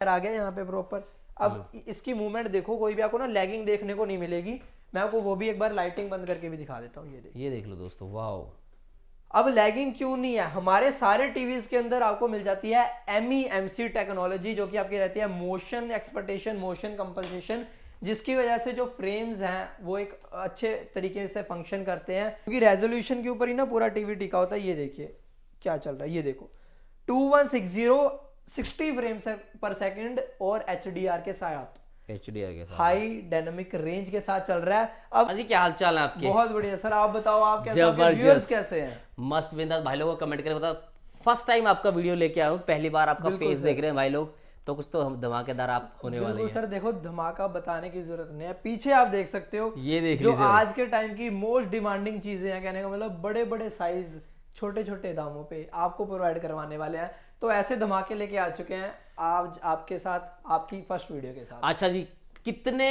आ गया यहाँ पे प्रॉपर। अब इसकी मूवमेंट देखो, कोई भी आपको ना लैगिंग देखने को नहीं मिलेगी। मैं आपको वो भी एक बार लाइटिंग बंद करके भी दिखा देता हूँ। ये देख लो दोस्तों, वाओ। अब लैगिंग क्यों नहीं है? हमारे सारे टीवीज के अंदर आपको मिल जाती है MEMC टेक्नोलॉजी, जो कि आपकी रहती है मोशन एक्सपर्टेशन, मोशन कंपनसेशन, जिसकी वजह से जो फ्रेम्स हैं वो एक अच्छे तरीके से फंक्शन करते हैं, क्योंकि रेजोल्यूशन के ऊपर ही ना पूरा टीवी टिका होता है। ये देखिए क्या चल रहा है, ये देखो 2160 60 फ्रेम्स पर सेकंड और HDR के साथ, HDR के साथ हाई डायनामिक रेंज के साथ चल रहा है। अब अजी क्या हाल चाल है आपके? बहुत बढ़िया सर, आप बताओ आप कैसे, आपके व्यूअर्स कैसे हैं? मस्त बिंदास। भाई लोगों को कमेंट करके बताओ, फर्स्ट टाइम आपका वीडियो लेके आया हूँ, पहली बार आपका फेस देख रहे हैं भाई लोग, तो कुछ तो हम धमाकेदार आप होने वाले हैं। सर देखो, धमाका बताने की जरूरत नहीं है, पीछे आप देख सकते हो, ये देख जो लीजिए आज के टाइम की मोस्ट डिमांडिंग चीजें हैं, कहने का मतलब बड़े बड़े साइज छोटे छोटे दामों पे आपको प्रोवाइड करवाने वाले हैं। तो ऐसे धमाके लेके आ चुके हैं आज आपके साथ, आपकी फर्स्ट वीडियो के साथ। अच्छा जी, कितने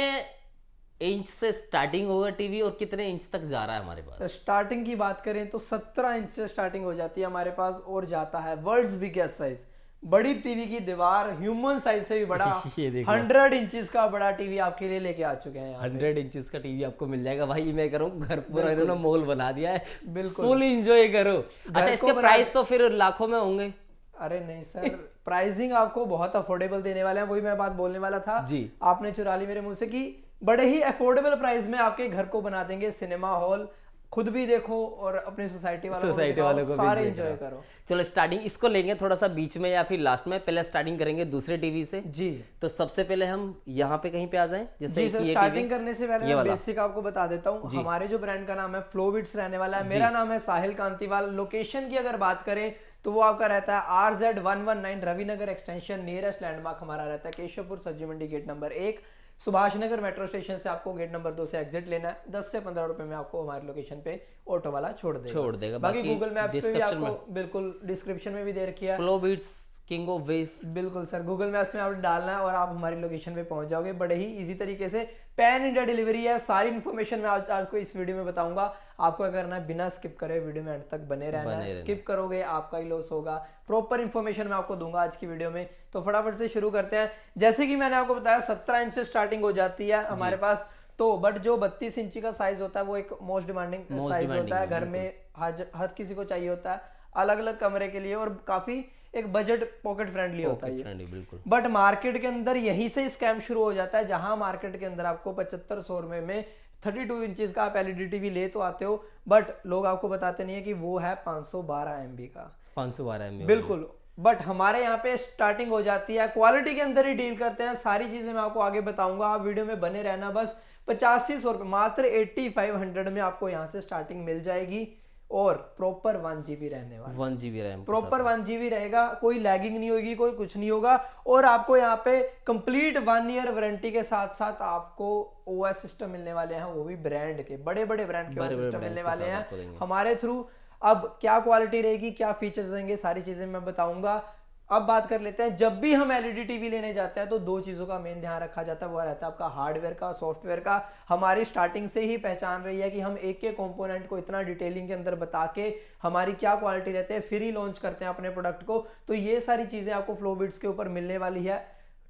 इंच से स्टार्टिंग होगा टीवी और कितने इंच तक जा रहा है हमारे पास? स्टार्टिंग की बात करें तो 17 इंच से स्टार्टिंग हो जाती है हमारे पास, और जाता है वर्ल्ड्स बिगेस्ट साइज, बड़ी टीवी की दीवार, ह्यूमन साइज से भी बड़ा। ये देखो 100 इंचेस का बड़ा टीवी आपके लिए लेके आ चुके हैं। 100 इंचेस का टीवी आपको मिल जाएगा भाई। मैं करूँ घर पूरा इन्होंने मॉल बना दिया है, बिल्कुल फुल एंजॉय करो। अच्छा, इसके प्राइस तो फिर लाखों में होंगे? अरे नहीं सर, प्राइसिंग आपको बहुत अफोर्डेबल देने वाले हैं, वही मैं बात बोलने वाला था जी। आपने चुरा ली मेरे मुंह से कि बड़े ही अफोर्डेबल प्राइस में आपके घर को बना देंगे सिनेमा हॉल। खुद भी देखो और अपनी सोसाइटी वालों को सारे एंजॉय करो। चलो स्टार्टिंग इसको लेंगे थोड़ा सा बीच में या फिर लास्ट में, पहले स्टार्टिंग करेंगे दूसरे टीवी से जी। तो सबसे पहले हम यहाँ पे कहीं पे आ जाएं, जैसे जी सर, स्टार्टिंग करने से पहले मैं बेसिक आपको बता देता हूँ। हमारे जो ब्रांड का नाम है फ्लोबिट्स रहने वाला है। मेरा नाम है साहिल कांतिवाल। लोकेशन की अगर बात करें तो वो आपका रहता है RZ119 Ravi Nagar extension, nearest landmark हमारा रहता है केशवपुर सब्जी मंडी gate number 1, Subhash Nagar metro station से आपको गेट नंबर 2 से एग्जिट लेना है। 10 से 15 रुपए में आपको हमारी लोकेशन पे ऑटो वाला छोड़ देगा। बाकी गूगल मैप्स पे भी आपको बिल्कुल डिस्क्रिप्शन में भी दे रखी है, फ्लोबिट्स किंग ऑफ वेज। बिल्कुल सर, गूगल मैप्स में आप डालना है और आप हमारी लोकेशन पे पहुंच जाओगे बड़े ही इजी तरीके से। पैन इंडिया डिलीवरी है। सारी इन्फॉर्मेशन मैं आज आपको इस वीडियो में बताऊंगा। आपको क्या करना है, बिना स्किप करे वीडियो में अंत तक बने रहना है। स्किप करोगे आपका ही लॉस होगा। प्रॉपर इन्फॉर्मेशन मैं आपको दूंगा आज की वीडियो में। तो फटाफट से शुरू करते हैं। जैसे कि मैंने आपको बताया 17 इंच से स्टार्टिंग हो जाती है हमारे पास। तो बट जो 32 इंची का साइज होता है वो एक मोस्ट डिमांडिंग साइज होता है, घर में हर किसी को चाहिए होता है, अलग अलग कमरे के लिए, और काफी एक बजट पॉकेट फ्रेंडली होता है ये। बट मार्केट के अंदर यहीं से स्कैम शुरू हो जाता है, जहां मार्केट के अंदर आपको 7500 रुपए में 32 इंचेस का आप LED टीवी ले तो आते हो, बट लोग आपको बताते नहीं है कि वो है 512 MB का। 512 MB बिल्कुल। बट हमारे यहाँ पे स्टार्टिंग हो जाती है, क्वालिटी के अंदर ही डील करते हैं। सारी चीजें मैं आपको आगे बताऊंगा, आप वीडियो में बने रहना। बस 8500 रुपए, मात्र 8500 में आपको यहाँ से स्टार्टिंग मिल जाएगी, और प्रॉपर 1 GB रहने वाला, 1 GB रैम, प्रॉपर 1 GB रहेगा। कोई लैगिंग नहीं होगी, कोई कुछ नहीं होगा। और आपको यहाँ पे कंप्लीट 1 ईयर वारंटी के साथ साथ आपको OS सिस्टम मिलने वाले हैं, वो भी ब्रांड के, बड़े बड़े ब्रांड के OS सिस्टम मिलने वाले हैं हमारे थ्रू। अब क्या क्वालिटी रहेगी, क्या फीचर्स रहेंगे, सारी चीजें मैं बताऊंगा। अब बात कर लेते हैं, जब भी हम LED टीवी लेने जाते हैं तो 2 चीजों का मेन ध्यान रखा जाता है, वो रहता है आपका हार्डवेयर का, सॉफ्टवेयर का। हमारी स्टार्टिंग से ही पहचान रही है कि हम एक एक कंपोनेंट को इतना डिटेलिंग के अंदर बता के हमारी क्या क्वालिटी रहती है, फिर ही लॉन्च करते हैं अपने प्रोडक्ट को। तो ये सारी चीजें आपको फ्लोबिट्स के ऊपर मिलने वाली है।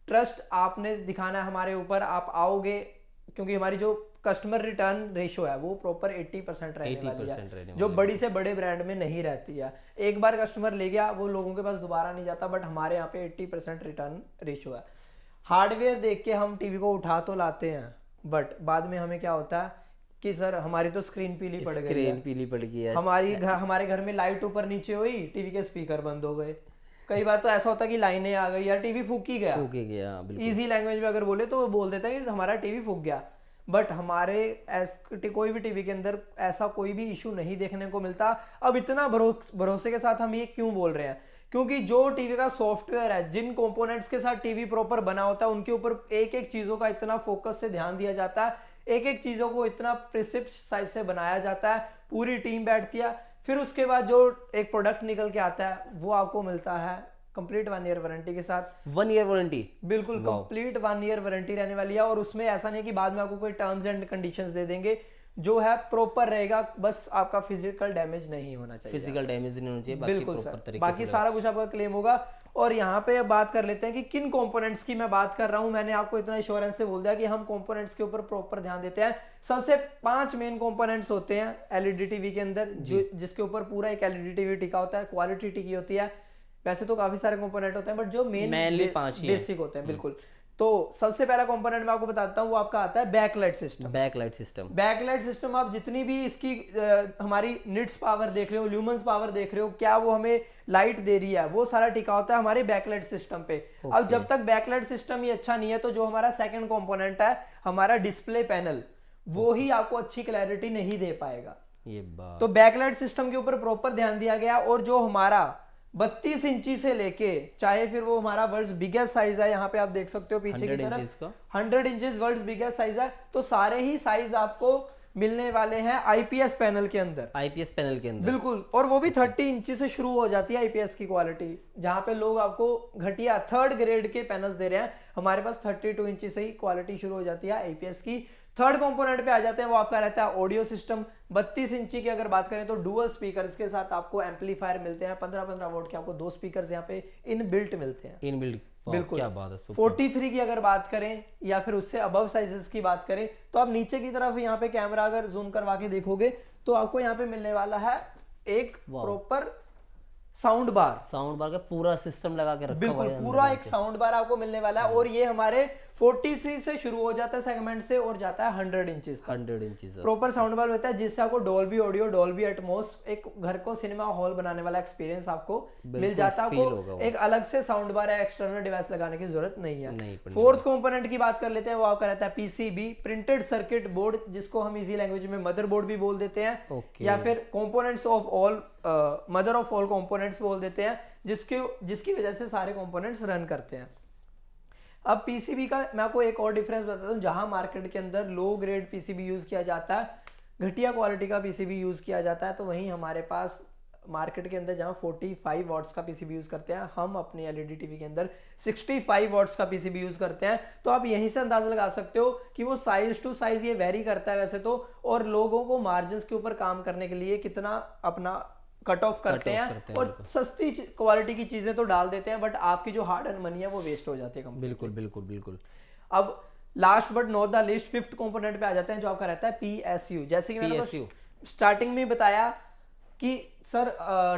ट्रस्ट आपने दिखाना है हमारे ऊपर, आप आओगे, क्योंकि हमारी जो कस्टमर रिटर्न रेशो है वो प्रॉपर 80% रहने वाली है, जो बड़ी से बड़े ब्रांड में नहीं रहती है। एक बार कस्टमर ले गया वो लोगों के पास दोबारा नहीं जाता, बट हमारे यहाँ पे 80% रिटर्न रेशो है। हार्डवेयर देख के हम टीवी को उठा तो लाते हैं, बट बाद में हमें क्या होता है कि सर हमारी तो स्क्रीन पीली पड़ गई है, हमारे घर में लाइट ऊपर नीचे हुई, टीवी के स्पीकर बंद हो गए। कई बार तो ऐसा होता है कि लाइनें आ गई या टीवी फूक ही गया। इजी लैंग्वेज में अगर बोले तो वो बोल देता है कि हमारा टीवी फूक गया। बट हमारे कोई भी टीवी के अंदर ऐसा कोई भी इशू नहीं देखने को मिलता। अब इतना भरोसे के साथ हम ये क्यों बोल रहे हैं, क्योंकि जो टीवी का सॉफ्टवेयर है, जिन कंपोनेंट्स के साथ टीवी प्रॉपर बना होता है, उनके ऊपर एक एक चीजों का इतना फोकस से ध्यान दिया जाता है, एक एक चीजों को इतना प्रिसिप्ट साइज से बनाया जाता है, पूरी टीम बैठती है। फिर उसके बाद जो एक प्रोडक्ट निकल के आता है वो आपको मिलता है कंप्लीट 1 ईयर वारंटी के साथ। 1 ईयर वारंटी, बिल्कुल कंप्लीट 1 ईयर वारंटी रहने वाली है। और उसमें ऐसा नहीं कि बाद में आपको कोई टर्म्स एंड कंडीशंस दे देंगे, जो है प्रॉपर रहेगा, बस आपका फिजिकल डैमेज नहीं होना चाहिए। फिजिकल डैमेज नहीं होना चाहिए, बाकी बिल्कुल प्रॉपर सर, तरीके बाकी सारा कुछ आपका क्लेम होगा। और यहाँ पे अब बात कर लेते हैं कि किन कंपोनेंट्स की मैं बात कर रहा हूँ। मैंने आपको इतना इंश्योरेंस से बोल दिया कि हम कंपोनेंट्स के ऊपर प्रॉपर ध्यान देते हैं। सबसे 5 मेन कंपोनेंट्स होते हैं एलईडी टीवी के अंदर, जो जिसके ऊपर पूरा एक एलईडी टीवी टिका होता है, क्वालिटी टिकी होती है। वैसे तो काफी सारे कंपोनेंट होते हैं, बट जो Mainly 5 ही हैं। बेसिक होते हैं, बिल्कुल। तो सबसे पहला कंपोनेंट मैं आपको बताता हूँ, वो आपका आता है backlight system. Backlight system. Backlight system आप जितनी भी इसकी हमारी निट्स पावर देख रहे हो, ल्यूमेंस पावर देख रहे हो, क्या वो हमें लाइट दे रही है, वो सारा टिका होता है हमारे बैकलाइट सिस्टम पे। अब जब तक बैकलाइट सिस्टम ही अच्छा नहीं है, तो जो हमारा सेकंड कंपोनेंट है हमारा डिस्प्ले पैनल, वो ही आपको अच्छी क्लैरिटी नहीं दे पाएगा। ये बात तो बैकलाइट सिस्टम के ऊपर प्रॉपर ध्यान दिया गया। और जो हमारा 32 इंची से लेके, चाहे फिर वो हमारा वर्ल्ड्स बिगेस्ट साइज है, यहाँ पे आप देख सकते हो पीछे की 100 तरफ इंचेस का 100 इंचेस वर्ल्ड्स बिगेस्ट साइज है। तो सारे ही साइज आपको मिलने वाले हैं आईपीएस पैनल के अंदर। आईपीएस पैनल के अंदर बिल्कुल, और वो भी 30 इंची से शुरू हो जाती है आईपीएस की क्वालिटी। जहां पे लोग आपको घटिया 3rd ग्रेड के पैनल्स दे रहे हैं, हमारे पास 32 इंची से ही क्वालिटी शुरू हो जाती है आईपीएस की। थर्ड कंपोनेंट पे आ जाते हैं, वो आपका रहता है ऑडियो सिस्टम। 32 इंची की अगर बात करें तो डुअल स्पीकर्स के साथ आपको एम्पलीफायर मिलते हैं, 15-15 वोल्ट के आपको 2 स्पीकर्स यहाँ पे इन बिल्ट मिलते हैं। इन बिल्ड, बिल्कुल, क्या बात है। 43 की अगर बात करें या फिर उससे अबव साइजेस की बात करें, तो आप नीचे की तरफ यहाँ पे कैमरा अगर जूम करवा के देखोगे तो आपको यहाँ पे मिलने वाला है एक प्रॉपर साउंड बार का पूरा सिस्टम लगा के रखा हुआ बिल्कुल, है। पूरा एक साउंड बार आपको मिलने वाला है। और ये हमारे 40 से शुरू हो जाता है सेगमेंट से, और जाता है 100 इंचेस तक। 100 इंचेस प्रॉपर साउंड बार होता है, जिससे आपको डॉल्बी ऑडियो, डॉल्बी एटमॉस, एक घर को सिनेमा हॉल बनाने वाला एक्सपीरियंस आपको मिल जाता है। आपको एक अलग से साउंड बार या एक्सटर्नल डिवाइस लगाने की जरूरत नहीं है। फोर्थ कंपोनेंट की बात कर लेते हैं, वो आपका रहता है पीसीबी, प्रिंटेड सर्किट बोर्ड, जिसको हम इजी लैंग्वेज में मदरबोर्ड भी बोल देते हैं, या फिर components of all, mother of all components बोल देते हैं, जिसकी वजह से सारे कंपोनेंट्स रन करते हैं। अब पीसीबी का मैं आपको एक और डिफरेंस बताता हूँ। जहां मार्केट के अंदर लो ग्रेड पीसीबी यूज किया जाता है, घटिया क्वालिटी का पीसीबी यूज किया जाता है, तो वहीं हमारे पास मार्केट के अंदर जहां 45 वॉट्स का पीसीबी यूज करते हैं, हम अपने एलईडी टीवी के अंदर 65 वॉट्स का पीसीबी यूज करते हैं। तो आप यहीं से अंदाजा लगा सकते हो कि वो साइज टू साइज ये वेरी करता है वैसे तो, और लोगों को मार्जिन के ऊपर काम करने के लिए कितना अपना कट ऑफ करते हैं और सस्ती क्वालिटी की चीजें तो डाल देते हैं, बट आपकी जो हार्ड एंड मनी है वो वेस्ट हो जाती है। बिल्कुल बिल्कुल बिल्कुल। अब last but not the list, fifth component पे आ जाते हैं, जो आपका रहता है पीएसयू। जैसे कि मैंने स्टार्टिंग में बताया कि सर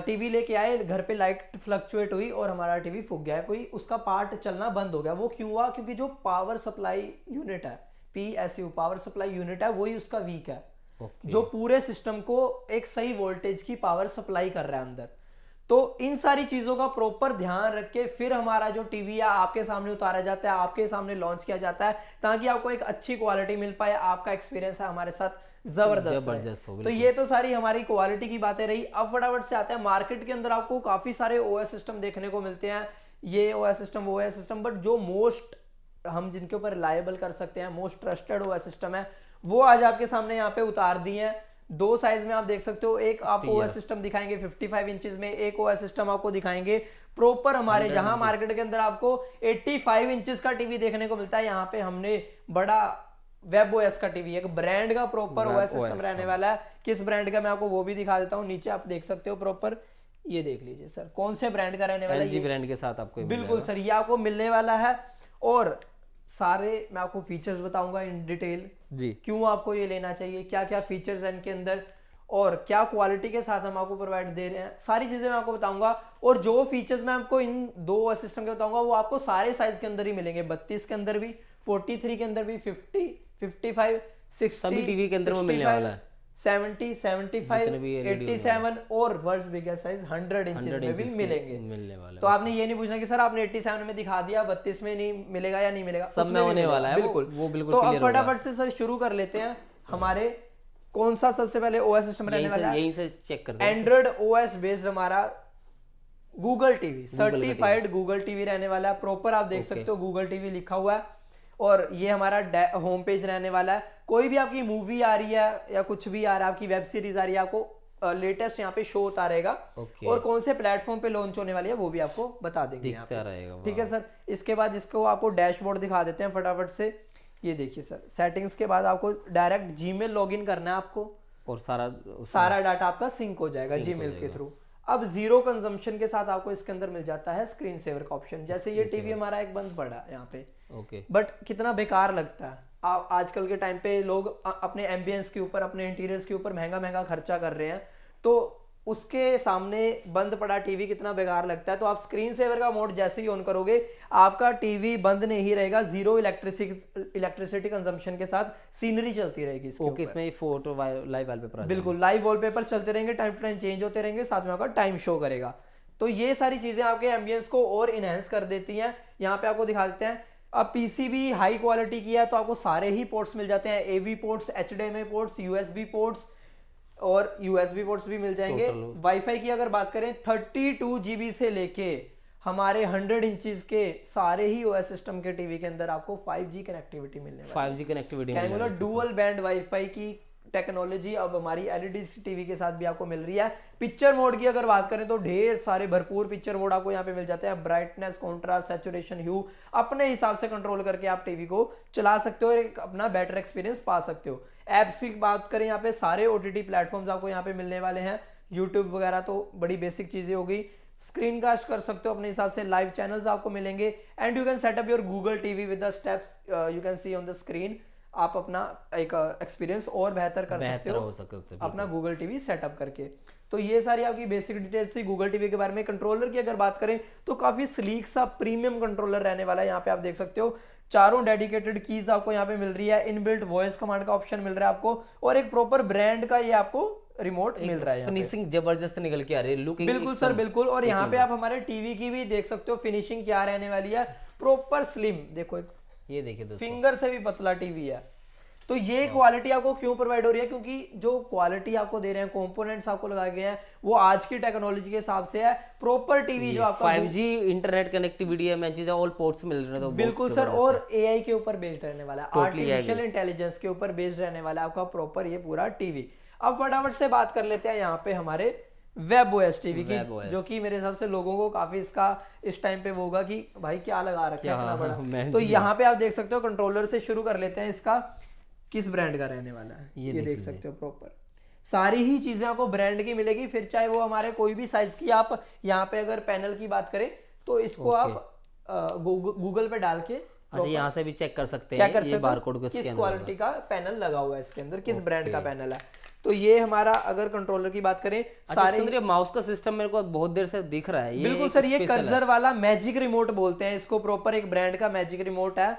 टीवी लेके आए, घर पे लाइट फ्लक्चुएट हुई और हमारा टीवी फूक गया है, कोई उसका पार्ट चलना बंद हो गया। वो क्यों हुआ? क्योंकि जो पावर सप्लाई यूनिट है, पीएसयू पावर सप्लाई यूनिट है, वही उसका वीक है, जो पूरे सिस्टम को एक सही वोल्टेज की पावर सप्लाई कर रहा है अंदर। तो इन सारी चीजों का प्रॉपर ध्यान रख के फिर हमारा जो टीवी है आपके सामने उतारा जाता है, आपके सामने लॉन्च किया जाता है, ताकि आपको एक अच्छी क्वालिटी मिल पाए, आपका एक्सपीरियंस है हमारे साथ जबरदस्त हो। तो ये तो सारी हमारी क्वालिटी की बातें रही। अब फटाफट से आते हैं मार्केट के अंदर आपको काफी सारे ओएस सिस्टम देखने को मिलते हैं, ये ओएस सिस्टम वो ओएस सिस्टम, बट जो मोस्ट हम जिनके ऊपर रिलायबल कर सकते हैं, मोस्ट ट्रस्टेड ओएस सिस्टम है, वो आज आपके सामने यहाँ पे उतार दिए हैं। 2 साइज में आप देख सकते हो, एक आपको ओएस सिस्टम दिखाएंगे 55 इंचेस में, एक ओएस सिस्टम आपको दिखाएंगे प्रॉपर हमारे जहां मार्केट के अंदर आपको 85 इंचेस का टीवी देखने को मिलता है। यहाँ पे हमने बड़ा वेब ओएस का टीवी, एक ब्रांड का प्रॉपर ओएस सिस्टम रहने वाला है। किस ब्रांड का मैं आपको वो भी दिखा देता हूँ, नीचे आप देख सकते हो प्रॉपर, ये देख लीजिए सर कौन से ब्रांड का रहने वाला है। LG ब्रांड के साथ आपको बिल्कुल सर, ये आपको मिलने वाला है। और सारे मैं आपको फीचर्स बताऊंगा इन डिटेल जी, क्यों आपको ये लेना चाहिए, क्या क्या फीचर्स हैं इनके अंदर और क्या क्वालिटी के साथ हम आपको प्रोवाइड दे रहे हैं, सारी चीजें मैं आपको बताऊंगा। और जो फीचर्स मैं आपको इन 2 सिस्टम के बताऊंगा वो आपको सारे साइज के अंदर ही मिलेंगे, 32 के अंदर भी, 43 के अंदर भी, 50, 55, 60, सभी टीवी के अंदर वो मिलने वाला है, 70, 75, 87 और वर्ल्ड्स बिगेस्ट साइज 100 इंचेस में भी मिलने वाले। तो आपने ये नहीं पूछना कि सर आपने 87 में दिखा दिया, 32 में नहीं मिलेगा या नहीं मिलेगा, सब में होने वाला है। बिल्कुल वो बिल्कुल। तो अब फटाफट से सर शुरू कर लेते हैं। हमारे कौन सा सबसे पहले ओएस सिस्टम रहने वाला है, यहीं से चेक करते हैं। एंड्रॉइड ओएस बेस्ड हमारा Google TV, certified Google TV रहने वाला है। प्रॉपर आप देख सकते हो गूगल टीवी लिखा हुआ है, और ये हमारा होम पेज रहने वाला है। कोई भी आपकी मूवी आ रही है या कुछ भी आ रहा है, आपकी वेब सीरीज आ रही है, आपको लेटेस्ट यहाँ पे शो होता रहेगा, और कौन से प्लेटफॉर्म पे लॉन्च होने वाली है वो भी आपको बता देंगे, दिखता रहेगा। ठीक है सर। इसके बाद इसको आपको डैशबोर्ड दिखा देते हैं फटाफट से। ये देखिए सर, सेटिंग्स के बाद आपको डायरेक्ट जीमेल लॉगिन करना है आपको, और सारा डाटा आपका सिंक हो जाएगा जीमेल के थ्रू। अब जीरो कंजम्पशन के साथ आपको इसके अंदर मिल जाता है स्क्रीन सेवर का ऑप्शन। जैसे ये टीवी हमारा एक बंद पड़ा है यहाँ पे, ओके, बट कितना बेकार लगता है। आजकल के टाइम पे लोग अपने एम्बियंस के ऊपर, अपने इंटीरियर्स के ऊपर महंगा महंगा खर्चा कर रहे हैं, तो उसके सामने बंद पड़ा टीवी कितना बेकार लगता है। तो आप स्क्रीन सेवर का मोड जैसे ही ऑन करोगे, आपका टीवी बंद नहीं रहेगा, जीरो इलेक्ट्रिसिटी कंजम्पशन के साथ सीनरी चलती रहेगी इसके ओके, इसमें फोटो लाइव वॉलपेपर, बिल्कुल लाइव वॉलपेपर चलते रहेंगे, टाइम टू टाइम चेंज होते रहेंगे, साथ में आपका टाइम शो करेगा। तो ये सारी चीजें आपके एम्बियंस को और इनहेंस कर देती हैं। यहाँ पे आपको दिखा देते हैं। अब पीसीबी हाई क्वालिटी की है तो आपको सारे ही पोर्ट्स मिल जाते हैं, AV ports, HDMI ports, USB ports और यूएसबी पोर्ट्स भी मिल जाएंगे। वाईफाई की अगर बात करें 32 GB से लेके हमारे 100 इंचेस के सारे ही ओएस सिस्टम के टीवी के अंदर आपको 5G कनेक्टिविटी मिलने वाली है। 5G कनेक्टिविटी मतलब डुअल बैंड वाईफाई की टेक्नोलॉजी अब हमारी एलईडी टीवी के साथ भी आपको मिल रही है। पिक्चर मोड की अगर बात करें तो ढेर सारे भरपूर पिक्चर मोड आपको यहाँ पे मिल जाते हैं। ब्राइटनेस, कॉन्ट्रास्ट, सैचुरेशन, ह्यू अपने हिसाब से कंट्रोल करके आप टीवी को चला सकते हो और एक अपना बेटर एक्सपीरियंस पा सकते हो। एप्स की बात करें, यहाँ पे सारे ओटीटी प्लेटफॉर्म्स आपको यहाँ पे मिलने वाले हैं। यूट्यूब वगैरह तो बड़ी बेसिक चीजें हो गई। स्क्रीन कास्ट कर सकते हो अपने हिसाब से, लाइव चैनल्स आपको मिलेंगे and you can set up your Google TV with the steps you can see on the screen. आप अपना एक एक्सपीरियंस और बेहतर कर सकते हो अपना गूगल टीवी सेटअप करके। तो ये सारी आपकी बेसिक डिटेल्स थी गूगल टीवी के बारे में। कंट्रोलर की अगर बात करें तो काफी स्लीक सा प्रीमियम कंट्रोलर रहने वाला है। यहाँ पे आप देख सकते हो चारों डेडिकेटेड कीज आपको यहाँ पे मिल रही है। इनबिल्ट वॉइस कमांड का ऑप्शन मिल रहा है आपको और एक प्रॉपर ब्रांड का ये आपको रिमोट मिल रहा है। फिनिशिंग जबरदस्त निकल के आ रही है, लुकिंग बिल्कुल सर बिल्कुल। और यहाँ पे आप हमारे टीवी की भी देख सकते हो फिनिशिंग क्या रहने वाली है, प्रॉपर स्लिम। देखो ये देखिए दोस्तों, फिंगर से भी पतला टीवी है। तो ये क्वालिटी आपको क्यों प्रोवाइड हो रही है, क्योंकि जो क्वालिटी आपको दे रहे हैं, कंपोनेंट्स आपको लगाए गए हैं, वो आज की टेक्नोलॉजी के हिसाब से है। प्रॉपर टीवी जो आपका 5G इंटरनेट कनेक्टिविटी है, मैं चीजें ऑल पोर्ट्स मिल रहे हैं, तो बिल्कुल सर। और एआई के ऊपर बेस्ड रहने वाला है, आर्टिफिशियल इंटेलिजेंस के ऊपर बेस्ड रहने वाला है आपका प्रॉपर ये पूरा टीवी। अब फटाफट से बात कर लेते हैं यहाँ पे हमारे वेब ओएस टीवी की, जो कि मेरे हिसाब से लोगों को काफी इसका इस टाइम पे वो होगा कि भाई क्या लगा रखा है इतना बड़ा। तो यहाँ पे आप देख सकते हो, कंट्रोलर से शुरू कर लेते हैं, इसका किस ब्रांड का रहने वाला है ये देख सकते हो। प्रॉपर सारी ही चीजें आपको ब्रांड की मिलेगी, फिर चाहे वो हमारे कोई भी साइज की। आप यहाँ पे अगर पैनल की बात करें तो इसको आप गूगल पे डाल के यहाँ से भी चेक कर सकते हैं ये बारकोड को, किस क्वालिटी का पैनल लगा हुआ है इसके अंदर, किस ब्रांड का पैनल है। तो ये हमारा अगर कंट्रोलर की बात करें, सारे माउस का सिस्टम मेरे को बहुत देर से दिख रहा है। बिल्कुल सर, ये कर्सर वाला मैजिक रिमोट बोलते हैं इसको, प्रॉपर एक ब्रांड का मैजिक रिमोट है।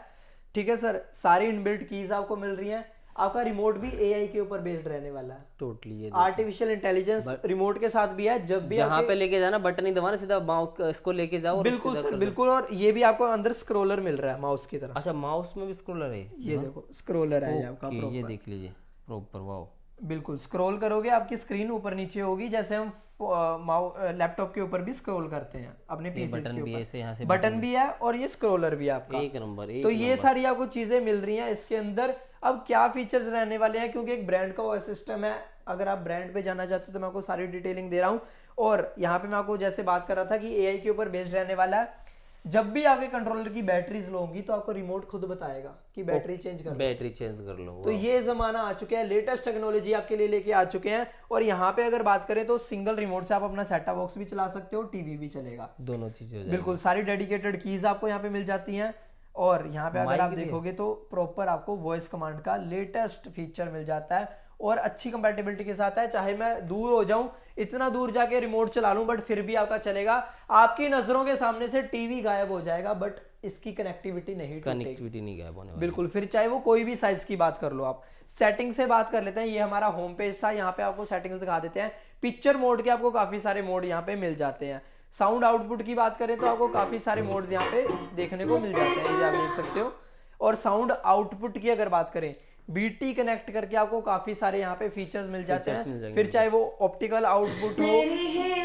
ठीक है सर, सारी इनबिल्ट कीज आपको मिल रही हैं। आपका रिमोट भी एआई के ऊपर बेस्ड रहने वाला है, टोटली आर्टिफिशियल इंटेलिजेंस रिमोट के साथ भी है। जब भी जहां पे लेके जाना बटन ही दबाना, सीधा माउस इसको लेके जाओ। बिल्कुल सर बिल्कुल। और ये भी आपको अंदर स्क्रोलर मिल रहा है माउस की तरह। अच्छा, माउस में भी स्क्रोलर है, ये देखो स्क्रोलर है आपका, ये देख लीजिए प्रॉपर। वाओ, बिल्कुल स्क्रॉल करोगे आपकी स्क्रीन ऊपर नीचे होगी, जैसे हम लैपटॉप के ऊपर भी स्क्रॉल करते हैं अपने पीसी के ऊपर। बटन भी है और ये स्क्रॉलर भी है आपका, एक नंबर। तो ये सारी आपको चीजें मिल रही हैं इसके अंदर। अब क्या फीचर्स रहने वाले हैं, क्योंकि एक ब्रांड का ओएस सिस्टम है, अगर आप ब्रांड पे जाना चाहते हो तो मैं आपको सारी डिटेलिंग दे रहा हूँ। और यहाँ पे मैं आपको जैसे बात कर रहा था कि एआई के ऊपर बेस्ड रहने वाला है। जब भी आपके कंट्रोलर की बैटरीज लो होंगी तो आपको रिमोट खुद बताएगा कि बैटरी चेंज कर लो। तो ये जमाना आ चुका है, लेटेस्ट टेक्नोलॉजी आपके लिए लेके आ चुके हैं। और यहाँ पे अगर बात करें तो सिंगल रिमोट से आप अपना सेटअप बॉक्स भी चला सकते हो, टीवी भी चलेगा, दोनों चीजें बिल्कुल। सारी डेडिकेटेड कीज आपको यहाँ पे मिल जाती हैं। और यहाँ पे अगर आप देखोगे तो प्रॉपर आपको वॉइस कमांड का लेटेस्ट फीचर मिल जाता है और अच्छी कंपैटिबिलिटी के साथ है। चाहे मैं दूर हो जाऊं, इतना दूर जाके रिमोट चला लूं, बट फिर भी आपका चलेगा। आपकी नजरों के सामने से टीवी गायब हो जाएगा, बट इसकी कनेक्टिविटी नहीं गायब होने वाली। बिल्कुल, फिर चाहे वो कोई भी साइज की बात कर लो आप। सेटिंग से बात कर लेते हैं, ये हमारा होम पेज था, यहाँ पे आपको सेटिंग्स दिखा देते हैं। पिक्चर मोड के आपको काफी सारे मोड यहाँ पे मिल जाते हैं। साउंड आउटपुट की बात करें तो आपको काफी सारे मोड्स यहाँ पे देखने को मिल जाते हैं, ये आप देख सकते हो। और साउंड आउटपुट की अगर बात करें, बीटी कनेक्ट करके आपको काफी सारे यहाँ पे फीचर्स मिल जाते हैं। फिर चाहे वो ऑप्टिकल आउटपुट हो,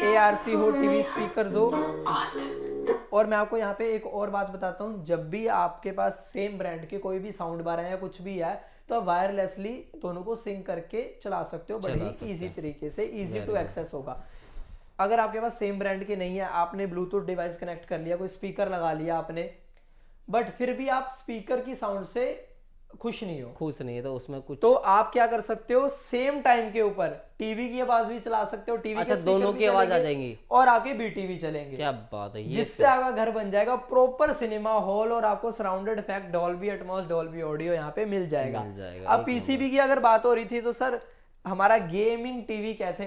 एआरसी हो, टीवी स्पीकर्स हो। और मैं आपको यहाँ पे एक और बात बताता हूँ, जब भी आपके पास सेम ब्रांड के कोई भी साउंड बार है या कुछ भी है तो आप वायरलेसली दोनों को सिंक करके चला सकते हो, बड़ी इजी तरीके से, इजी टू एक्सेस होगा। अगर आपके पास सेम ब्रांड के नहीं है, आपने ब्लूटूथ डिवाइस कनेक्ट कर लिया, कोई स्पीकर लगा लिया आपने, बट फिर भी आप स्पीकर की साउंड से खुश नहीं हो, खुश नहीं है, तो उसमें कुछ तो आप क्या कर सकते हो, सेम टाइम के ऊपर टीवी की आवाज भी चला सकते हो, टीवी अच्छा, के दोनों स्पीकर की भी आवाज आ चलेंगे जाएंगी। और आपके बीटीवी चलेंगे। क्या बात है, ये जिससे आपका घर बन जाएगा प्रॉपर सिनेमा हॉल और आपको surrounded effect, Dolby Atmos, Dolby audio यहाँ पे मिल जाएगा। मिल जाएगा, अब एक पीसीबी की अगर बात हो रही थी तो सर हमारा गेमिंग टीवी कैसे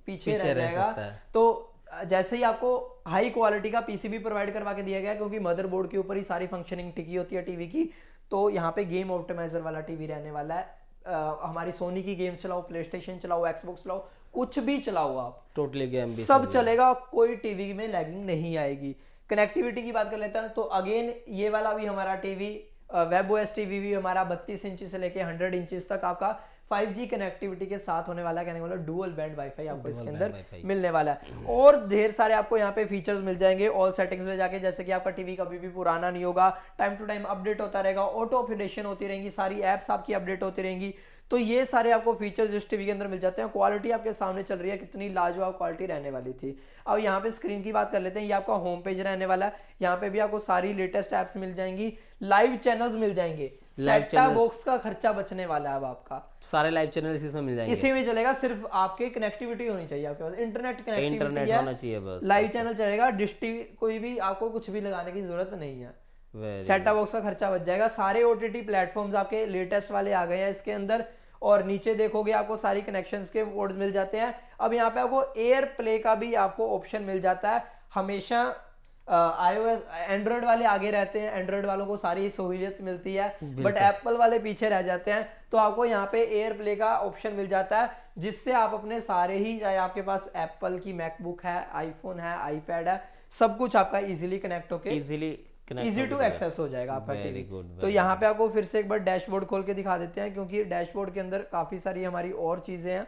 पीछे रह जाएगा। सकता है। तो जैसे ही आपको हाई क्वालिटी का पीसीबी प्रोवाइड करवा के दिया गया, क्योंकि मदरबोर्ड के ऊपर ही सारी फंक्शनिंग टिकी होती है टीवी की, तो यहाँ पे गेम ऑप्टिमाइजर वाला टीवी रहने वाला है। हमारी सोनी की गेम्स चलाओ, प्ले स्टेशन चलाओ, एक्सबॉक्स चलाओ, कुछ भी चलाओ आप, टोटली गेम भी सब चलेगा, कोई टीवी में लैगिंग नहीं आएगी। कनेक्टिविटी की बात कर लेते हैं तो अगेन ये वाला भी हमारा टीवी, वेब ओएस टीवी भी हमारा 32 इंच से लेके 100 इंचेस तक आपका 5G कनेक्टिविटी के साथ होने वाला है। कहने वाला डुअल बैंड वाईफाई आपको इसके अंदर मिलने वाला है। और ढेर सारे आपको यहाँ पे फीचर्स मिल जाएंगे ऑल सेटिंग्स में जाके, जैसे कि आपका टीवी कभी भी पुराना नहीं होगा, टाइम टू टाइम अपडेट होता रहेगा, ऑटो अपडेशन होती रहेंगी, सारी एप्स आपकी अपडेट होती रहेंगी। तो ये सारे आपको फीचर्स इस टीवी के अंदर मिल जाते हैं। क्वालिटी आपके सामने चल रही है, कितनी लाजवाब क्वालिटी रहने वाली थी। अब यहाँ पे स्क्रीन की बात कर लेते हैं, ये आपका होम पेज रहने वाला है। यहाँ पे भी आपको सारी लेटेस्ट एप्स मिल जाएंगी, लाइव चैनल्स मिल जाएंगे, सेट टॉप बॉक्स का खर्चा बचने वाला है अब आपका, सारे लाइव चैनल इसमें मिल जाएंगे। इसी में चलेगा। सिर्फ आपके कनेक्टिविटी होनी चाहिए, आपके पास इंटरनेट कनेक्टिविटी इंटरनेट होना चाहिए बस, लाइव चैनल चलेगा। डिश टीवी कोई भी आपको कुछ भी लगाने की जरूरत नहीं है। सेट टॉप बॉक्स का खर्चा बच जाएगा। सारे ओटीटी प्लेटफॉर्म्स आपके लेटेस्ट वाले आ गए हैं इसके अंदर। और नीचे देखोगे आपको सारी कनेक्शंस के कोड्स मिल जाते हैं। अब यहाँ पे आपको एयर प्ले का भी आपको ऑप्शन मिल जाता है। हमेशा iOS एंड्रॉयड वाले आगे रहते हैं, एंड्रॉयड वालों को सारी सहूलियत मिलती है, बट एप्पल वाले पीछे रह जाते हैं। तो आपको यहाँ पे एयर प्ले का ऑप्शन मिल जाता है, जिससे आप अपने सारे ही, चाहे आपके पास एप्पल की मैकबुक है, आईफोन है, आईपैड है, सब कुछ आपका इजीली कनेक्ट होके इजी टू एक्सेस हो जाएगा आपका टीवी। तो यहाँ पे आपको फिर से एक बार डैशबोर्ड खोल के दिखा देते हैं, क्योंकि डैशबोर्ड के अंदर काफी सारी हमारी और चीजें हैं।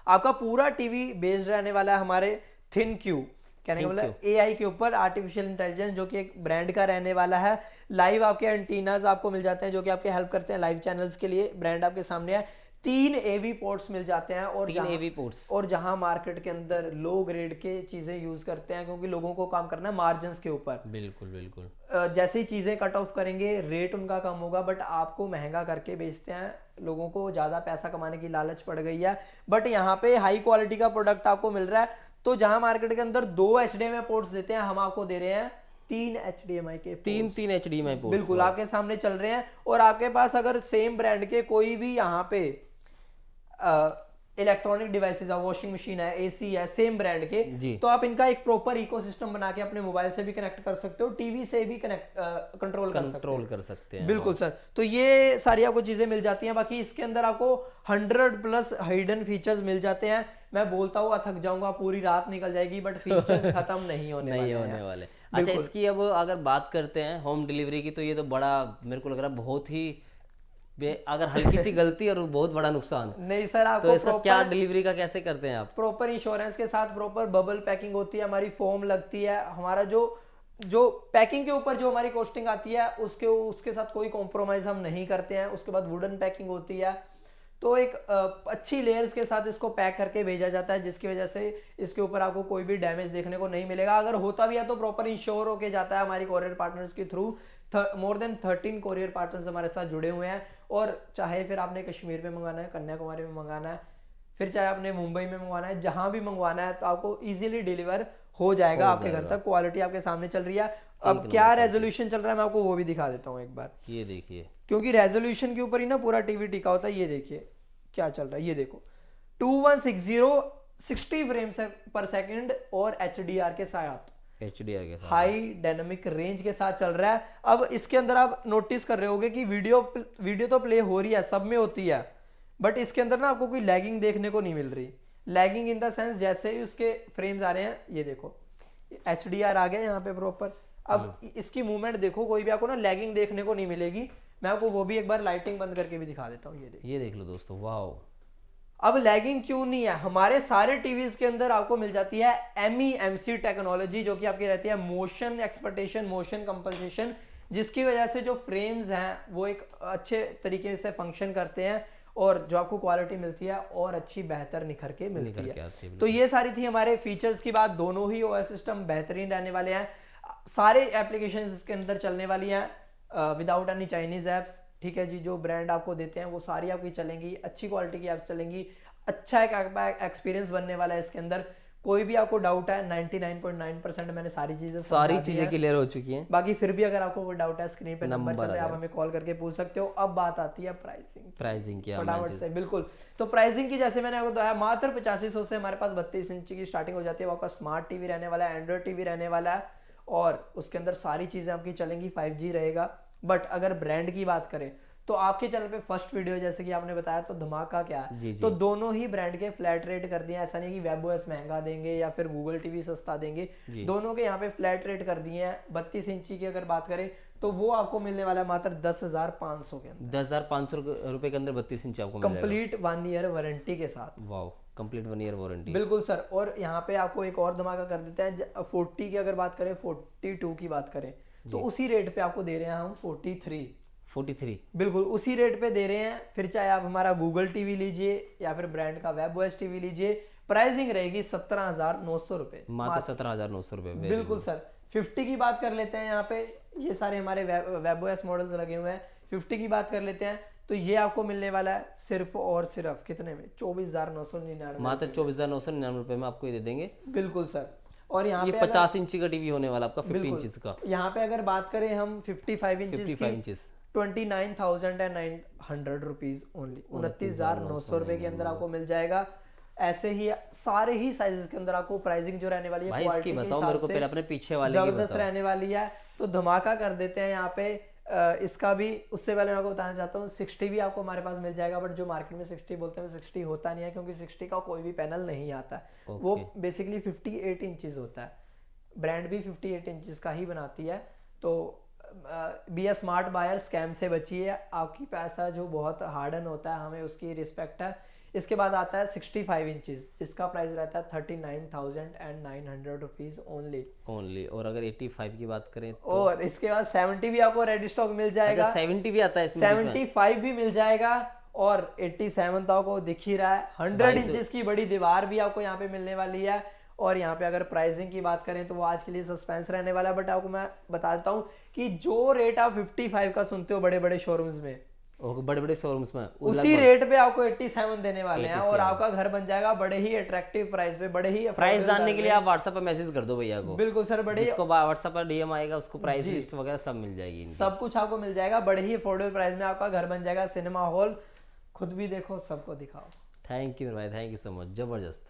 आपका पूरा टीवी बेस्ड रहने वाला है हमारे थिनक्यू, कहने का मतलब एआई के ऊपर, आर्टिफिशियल इंटेलिजेंस, जो कि एक ब्रांड का रहने वाला है। लाइव आपके एंटीनाज आपको मिल जाते हैं जो कि आपके हेल्प करते हैं लाइव चैनल्स के लिए। ब्रांड आपके सामने है। 3 AV पोर्ट्स मिल जाते हैं, और 3 AV पोर्ट्स, और जहां मार्केट के अंदर लो ग्रेड के चीजें यूज करते हैं, क्योंकि लोगों को काम करना है मार्जिन्स के ऊपर। बिल्कुल बिल्कुल। जैसे ही चीजें कट ऑफ करेंगे रेट उनका कम होगा, बट आपको महंगा करके बेचते हैं। लोगों को ज्यादा पैसा कमाने की लालच पड़ गई है, बट यहाँ पे हाई क्वालिटी का प्रोडक्ट आपको मिल रहा है। तो जहां मार्केट के अंदर 2 HDMI पोर्ट्स देते हैं, हम आपको दे रहे हैं 3 HDMI के 3 HDMI पोर्ट्स बिल्कुल आपके सामने चल रहे हैं। और आपके पास अगर सेम ब्रांड के कोई भी यहाँ पे इलेक्ट्रॉनिक डिवाइसेस है, वॉशिंग मशीन है, एसी है, सेम ब्रांड के, तो आप इनका एक प्रॉपर इकोसिस्टम बना के अपने मोबाइल से भी कनेक्ट कर सकते हो, टीवी से भी कनेक्ट कंट्रोल कर सकते हैं। बिल्कुल सर। तो ये सारी आपको चीजें मिल जाती हैं। बाकी इसके अंदर आपको 100+ हिडन फीचर्स मिल जाते हैं। मैं बोलता हुआ थक जाऊंगा, पूरी रात निकल जाएगी, बट फीचर्स खत्म नहीं होने वाले। अच्छा, इसकी अब अगर बात करते हैं होम डिलीवरी की, तो ये तो बड़ा मेरे को लग रहा है बहुत ही, अगर हल्की सी गलती और बहुत बड़ा नुकसान नहीं सर। आपको तो इसका क्या डिलीवरी का कैसे करते हैं आप? प्रॉपर इंश्योरेंस के साथ प्रॉपर बबल पैकिंग होती है, हमारी फोम लगती है। हमारा जो पैकिंग के ऊपर जो हमारी कॉस्टिंग आती है उसके साथ कोई कॉम्प्रोमाइज हम नहीं करते हैं। उसके बाद वुडन पैकिंग होती है, तो एक अच्छी लेयर्स के साथ इसको पैक करके भेजा जाता है, जिसकी वजह से इसके ऊपर आपको कोई भी डैमेज देखने को नहीं मिलेगा। अगर होता भी है तो प्रॉपर इंश्योर होके जाता है हमारी कोरियर पार्टनर्स के through. More than 13 courier partners हमारे साथ जुड़े हुए हैं। और चाहे फिर आपने कश्मीर में मंगवाना है, कन्याकुमारी में मंगाना है, फिर चाहे आपने मुंबई में मंगवाना है, जहां भी मंगवाना है, तो आपको इजीली डिलीवर हो जाएगा आपके घर तक। क्वालिटी आपके सामने चल रही है। अब क्या रेजोल्यूशन चल रहा है मैं आपको वो भी दिखा देता हूँ एक बार। ये देखिए, क्योंकि रेजोल्यूशन के ऊपर ही ना पूरा टीवी टिका होता है। ये देखिए क्या चल रहा है, ये देखो 2160 60 फ्रेम्स पर सेकंड और HDR के साथ, हाई डायनामिक रेंज के साथ चल रहा है। अब इसके अंदर आप नोटिस कर रहे होगे कि वीडियो तो प्ले हो रही है, सब में होती है, बट इसके अंदर ना आपको कोई लैगिंग देखने को नहीं मिल रही। लैगिंग इन द सेंस जैसे ही उसके फ्रेम्स आ रहे हैं, ये देखो HDR आ गया यहाँ पे प्रॉपर। अब इसकी मूवमेंट देखो, कोई भी आपको ना लैगिंग देखने को नहीं मिलेगी। मैं आपको वो भी एक बार लाइटिंग बंद करके भी दिखा देता हूँ। ये देख लो दोस्तों, वाओ। अब लैगिंग क्यों नहीं है? हमारे सारे टीवीज के अंदर आपको मिल जाती है MEMC टेक्नोलॉजी, जो कि आपकी रहती है मोशन एक्सपेक्टेशन, मोशन कंपनसेशन, जिसकी वजह से जो फ्रेम्स हैं वो एक अच्छे तरीके से फंक्शन करते हैं, और जो आपको क्वालिटी मिलती है और अच्छी बेहतर निखर के मिलती है। तो ये सारी थी हमारे फीचर्स की बात। दोनों ही OS सिस्टम बेहतरीन रहने वाले हैं। सारे एप्लीकेशंस इसके अंदर चलने वाली हैं विदाउट एनी चाइनीज एप्स। ठीक है जी, जो ब्रांड आपको देते हैं वो सारी आपकी चलेंगी, अच्छी क्वालिटी की आप चलेंगी, अच्छा एक एक्सपीरियंस बनने वाला है इसके अंदर। कोई भी आपको डाउट है 99.9% मैंने सारी चीज़ें सारी समझा दी चीज़ें हैं। क्लियर हो चुकी हैं। बाकी फिर भी अगर आपको कोई डाउट है, स्क्रीन पे नंबर चल रहा है, आप अगर हमें कॉल करके पूछ सकते हो। अब बात आती है प्राइसिंग की। प्राइसिंग क्या फटाफट से, बिल्कुल। तो प्राइसिंग की जैसे मैंने आपको बताया, मात्र 8500 से हमारे पास 32 इंच की स्टार्टिंग हो जाती है। वो आपका स्मार्ट टीवी रहने वाला है, एंड्रॉइड टीवी रहने वाला है, और उसके अंदर सारी चीज़ें आपकी चलेंगी, 5G रहेगा। बट अगर ब्रांड की बात करें तो आपके चैनल पे फर्स्ट वीडियो जैसे कि आपने बताया, तो धमाका क्या है, जी जी। तो दोनों ही ब्रांड के फ्लैट रेट कर दिए हैं। ऐसा नहीं कि वेबओएस महंगा देंगे या फिर गूगल टीवी सस्ता देंगे, दोनों के यहाँ पे फ्लैट रेट कर दिए हैं। 32 इंची की अगर बात करें तो वो आपको मिलने वाला है मात्र 10,500 के अंदर, 10,500 रुपये के अंदर 32 इंच आपको मिल जाएगा। कंप्लीट 1 ईयर वारंटी के साथ। वाह, कंप्लीट 1 ईयर वारंटी। बिल्कुल सर। और यहाँ पे आपको एक और धमाका कर देते हैं, 40 की अगर बात करें, 42 की बात करें, तो उसी रेट पे आपको दे रहे हैं हम 43। बिल्कुल उसी रेट पे दे रहे हैं। फिर चाहे आप हमारा गूगल टीवी लीजिए या फिर ब्रांड का वेबओएस टीवी लीजिए, प्राइसिंग रहेगी 17,900 रुपये, मात्र 17,900 रुपये। बिल्कुल सर। 50 की बात कर लेते हैं, यहाँ पे ये सारे हमारे वेबओएस मॉडल्स लगे हुए हैं। 50 की बात कर लेते हैं तो ये आपको मिलने वाला है सिर्फ और सिर्फ कितने में, 24,999, मात्र 24,999 रुपये में आपको ये दे देंगे। बिल्कुल सर। और यहाँ ये पे 50 इंची का टीवी होने वाला आपका, 50 इंच का। यहाँ पे अगर बात करें हम 55 इंचेस 29,900 रुपीज ओनली, 29,900 रुपए के अंदर आपको मिल जाएगा। ऐसे ही सारे ही साइजेस के अंदर आपको प्राइसिंग जो रहने वाली है, भाई इसकी बताओ मेरे को, पहले अपने पीछे वाले की जबरदस्त रहने वाली है। तो धमाका कर देते हैं यहाँ पे इसका भी। उससे पहले मैं आपको बताना चाहता हूँ 60 भी आपको हमारे पास मिल जाएगा, बट जो मार्केट में 60 बोलते हैं 60 होता नहीं है, क्योंकि 60 का कोई भी पैनल नहीं आता है। वो बेसिकली 58 इंचेस होता है, ब्रांड भी 58 इंचेस का ही बनाती है। तो बी ए स्मार्ट बायर, स्कैम से बचिए। आपकी पैसा जो बहुत हार्डन होता है, हमें उसकी रिस्पेक्ट है। इसके बाद आता है 65 इंचेस, जिसका प्राइस रहता है 39,900 रुपीज ओनली। और अगर 85 की बात करें तो, और इसके बाद 70 भी आपको रेडी स्टॉक मिल जाएगा। 70 भी आता है इसमें, 75 भी मिल जाएगा, और 87 तो आपको दिख ही रहा है। 100 इंचेस की बड़ी दीवार भी आपको यहाँ पे मिलने वाली है। और यहाँ पे अगर प्राइसिंग की बात करें तो वो आज के लिए सस्पेंस रहने वाला है, बट आपको मैं बता देता हूँ कि जो रेट आप 55 का सुनते हो बड़े बड़े शोरूम्स में, बड़े शोरूम्स में उसी रेट पे आपको 87 देने वाले हैं, और आपका घर बन जाएगा बड़े ही अट्रैक्टिव प्राइस पे, बड़े ही प्राइस जानने के लिए आप व्हाट्सएप पर मैसेज कर दो भैया को। बिल्कुल सर, बड़े जिसको व्हाट्सएप पर डीएम आएगा उसको प्राइस लिस्ट वगैरह सब मिल जाएगी, सब कुछ आपको मिल जाएगा। बड़े ही अफोर्डेबल प्राइस में आपका घर बन जाएगा, सिनेमा हॉल। खुद भी देखो, सबको दिखाओ। थैंक यू भाई, थैंक यू सो मच, जबरदस्त।